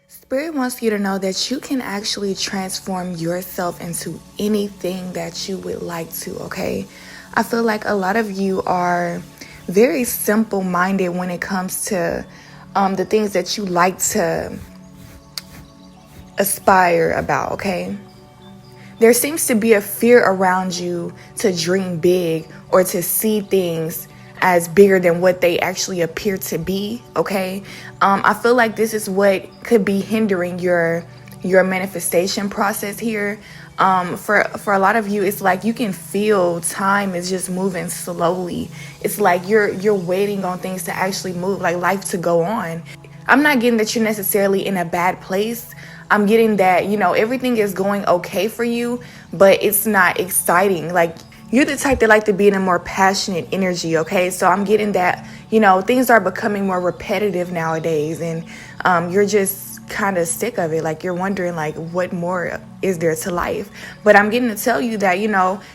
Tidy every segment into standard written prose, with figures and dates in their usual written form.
Spirit wants you to know that you can actually transform yourself into anything that you would like to, okay? I feel like a lot of you are very simple minded when it comes to the things that you like to aspire about, okay? There seems to be a fear around you to dream big or to see things as bigger than what they actually appear to be, okay? I feel like this is what could be hindering your manifestation process here. For a lot of you, it's like you can feel time is just moving slowly. It's like you're waiting on things to actually move, like life to go on. I'm not getting that you're necessarily in a bad place. I'm getting that, everything is going okay for you, but it's not exciting. Like, you're the type that like to be in a more passionate energy, okay? So I'm getting that, things are becoming more repetitive nowadays, and you're just kind of sick of it. Like, you're wondering, like, what more is there to life? But I'm getting to tell you that,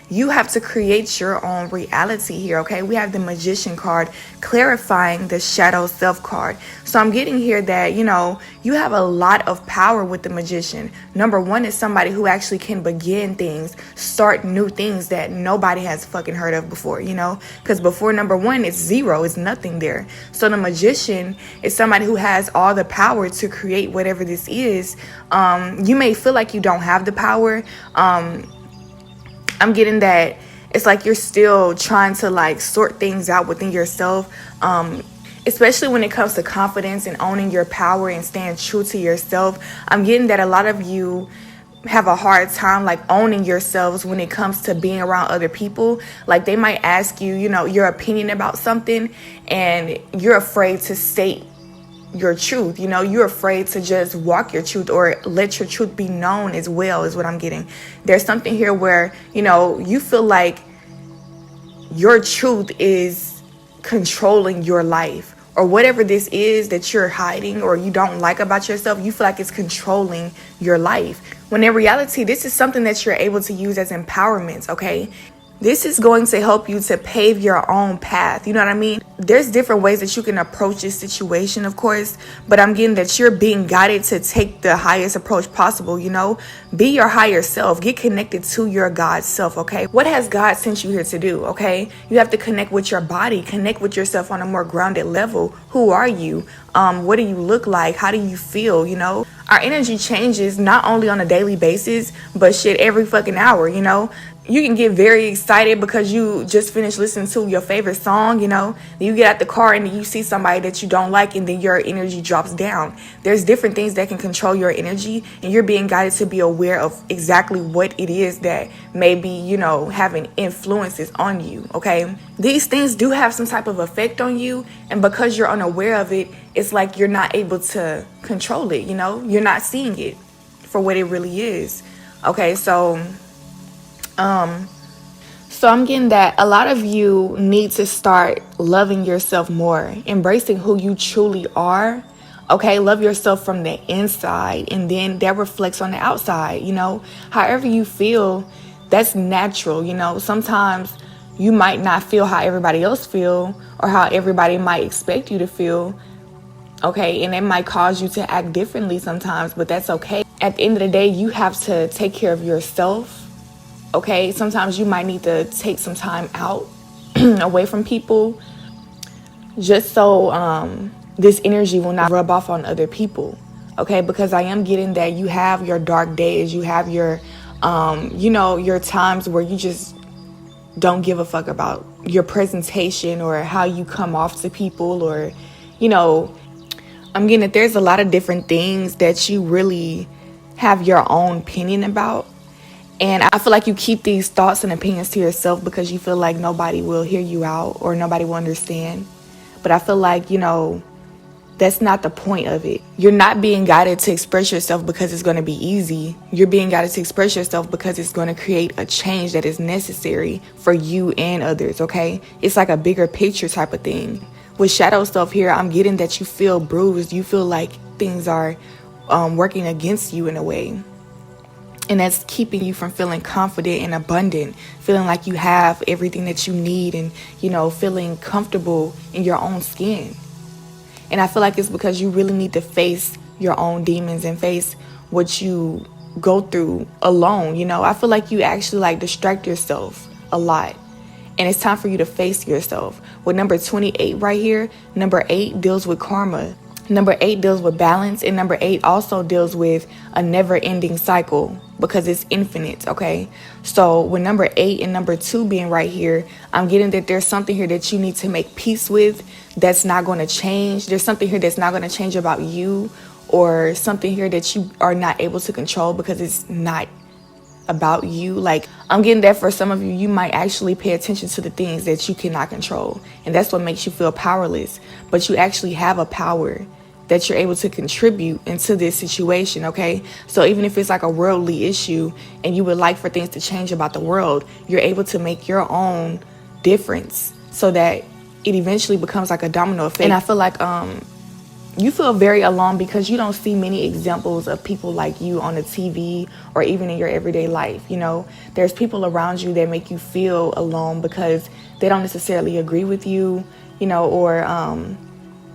you have to create your own reality here, okay? We have the Magician card clarifying the Shadow Self card. So I'm getting here that, you have a lot of power with the Magician. Number one is somebody who actually can begin things, start new things that nobody has fucking heard of before, because before number one, it's zero, it's nothing there. So the Magician is somebody who has all the power to create whatever this is. You may feel like you don't have the power. I'm getting that it's like you're still trying to like sort things out within yourself, especially when it comes to confidence and owning your power and staying true to yourself. I'm getting that a lot of you have a hard time like owning yourselves when it comes to being around other people. Like, they might ask you, your opinion about something, and you're afraid to state your truth. You're afraid to just walk your truth or let your truth be known as well, is what I'm getting. There's something here where, you feel like your truth is controlling your life, or whatever this is that you're hiding or you don't like about yourself. You feel like it's controlling your life, when in reality, this is something that you're able to use as empowerment, okay? This is going to help you to pave your own path. You know what I mean? There's different ways that you can approach this situation, of course, but I'm getting that you're being guided to take the highest approach possible, Be your higher self. Get connected to your God self, okay? What has God sent you here to do, okay? You have to connect with your body, connect with yourself on a more grounded level. Who are you? What do you look like? How do you feel, Our energy changes not only on a daily basis, but shit, every fucking hour, You can get very excited because you just finished listening to your favorite song, Then you get out the car and you see somebody that you don't like, and then your energy drops down. There's different things that can control your energy, and you're being guided to be aware of exactly what it is that may be, having influences on you, okay? These things do have some type of effect on you, and because you're unaware of it, it's like you're not able to control it, You're not seeing it for what it really is, okay? So I'm getting that a lot of you need to start loving yourself more, embracing who you truly are. Okay, love yourself from the inside, and then that reflects on the outside, However you feel, that's natural, Sometimes you might not feel how everybody else feel or how everybody might expect you to feel. Okay, and it might cause you to act differently sometimes, but that's okay. At the end of the day, you have to take care of yourself. Okay, sometimes you might need to take some time out away from people just so this energy will not rub off on other people. Okay, because I am getting that you have your dark days, you have your, your times where you just don't give a fuck about your presentation or how you come off to people, or, I'm getting that there's a lot of different things that you really have your own opinion about. And I feel like you keep these thoughts and opinions to yourself because you feel like nobody will hear you out or nobody will understand. But I feel like, that's not the point of it. You're not being guided to express yourself because it's going to be easy. You're being guided to express yourself because it's going to create a change that is necessary for you and others, okay? It's like a bigger picture type of thing. With shadow self here, I'm getting that you feel bruised. You feel like things are working against you in a way. And that's keeping you from feeling confident and abundant, feeling like you have everything that you need, and, feeling comfortable in your own skin. And I feel like it's because you really need to face your own demons and face what you go through alone. I feel like you actually like distract yourself a lot, and it's time for you to face yourself. With number 28 right here, number 8 deals with karma. Number 8 deals with balance, and number 8 also deals with a never-ending cycle because it's infinite, okay? So with number 8 and number 2 being right here, I'm getting that there's something here that you need to make peace with that's not going to change. There's something here that's not going to change about you, or something here that you are not able to control because it's not about you. Like, I'm getting that for some of you, you might actually pay attention to the things that you cannot control, and that's what makes you feel powerless. But you actually have a power that you're able to contribute into this situation, okay? So even if it's like a worldly issue and you would like for things to change about the world, you're able to make your own difference so that it eventually becomes like a domino effect. And I feel like you feel very alone because you don't see many examples of people like you on the TV or even in your everyday life. There's people around you that make you feel alone because they don't necessarily agree with you, or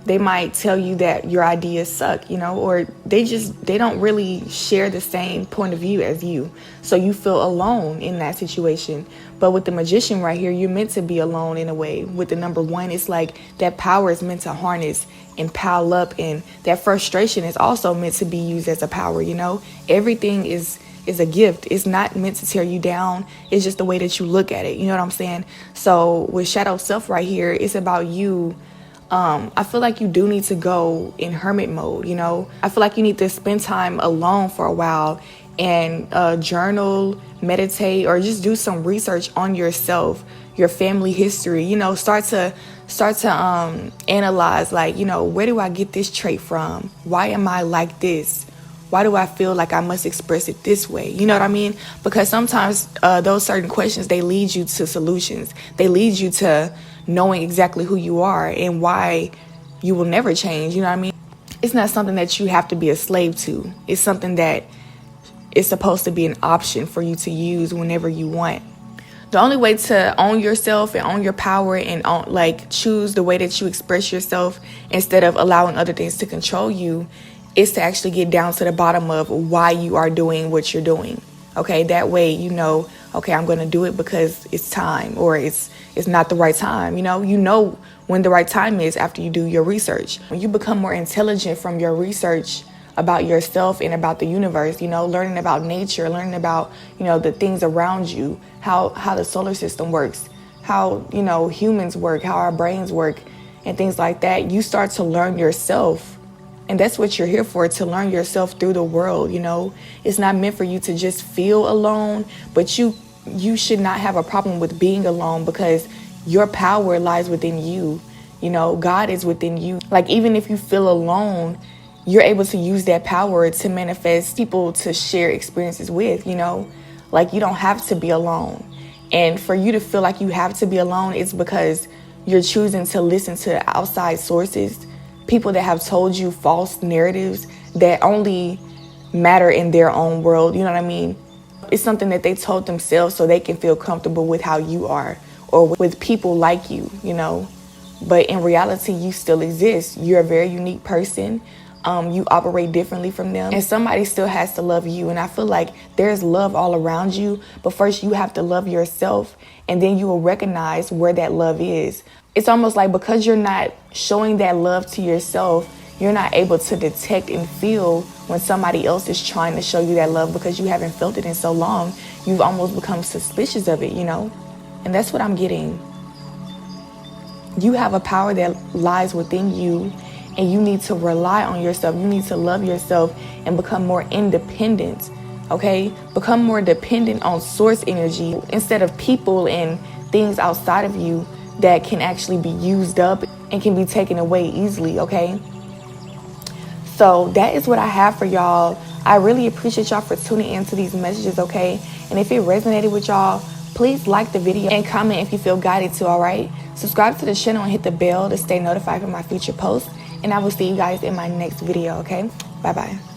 they might tell you that your ideas suck, or they don't really share the same point of view as you. So you feel alone in that situation. But with the Magician right here, you're meant to be alone in a way. With the number 1, it's like that power is meant to harness and pile up, and that frustration is also meant to be used as a power. Everything is a gift. It's not meant to tear you down. It's just the way that you look at it. You know what I'm saying? So with Shadow Self right here, it's about you. I feel like you do need to go in hermit mode. I feel like you need to spend time alone for a while and journal, meditate, or just do some research on yourself, your family history. Start to analyze, like, where do I get this trait from? Why am I like this? Why do I feel like I must express it this way? You know what I mean? Because sometimes those certain questions, they lead you to solutions. They lead you to knowing exactly who you are and why you will never change. You know what I mean? It's not something that you have to be a slave to. It's something that is supposed to be an option for you to use whenever you want. The only way to own yourself and own your power and choose the way that you express yourself instead of allowing other things to control you is to actually get down to the bottom of why you are doing what you're doing. Okay, that way okay, I'm going to do it because it's time, or it's not the right time. You know when the right time is after you do your research. When you become more intelligent from your research about yourself and about the universe, learning about nature, learning about, the things around you, how the solar system works, how, humans work, how our brains work, and things like that, you start to learn yourself. And that's what you're here for, to learn yourself through the world. It's not meant for you to just feel alone, but you should not have a problem with being alone because your power lies within you. God is within you. Like, even if you feel alone, you're able to use that power to manifest people to share experiences with, like, you don't have to be alone. And for you to feel like you have to be alone, it's because you're choosing to listen to outside sources, people that have told you false narratives that only matter in their own world. You know what I mean? It's something that they told themselves so they can feel comfortable with how you are or with people like you, But in reality, you still exist. You're a very unique person. You operate differently from them, and somebody still has to love you. And I feel like there's love all around you, but first you have to love yourself, and then you will recognize where that love is. It's almost like because you're not showing that love to yourself, you're not able to detect and feel when somebody else is trying to show you that love because you haven't felt it in so long. You've almost become suspicious of it, And that's what I'm getting. You have a power that lies within you, and you need to rely on yourself. You need to love yourself and become more independent, okay? Become more dependent on source energy instead of people and things outside of you that can actually be used up and can be taken away easily, okay? So that is what I have for y'all. I really appreciate y'all for tuning into these messages, okay? And if it resonated with y'all, please like the video and comment if you feel guided to, all right? Subscribe to the channel and hit the bell to stay notified for my future posts. And I will see you guys in my next video, okay? Bye-bye.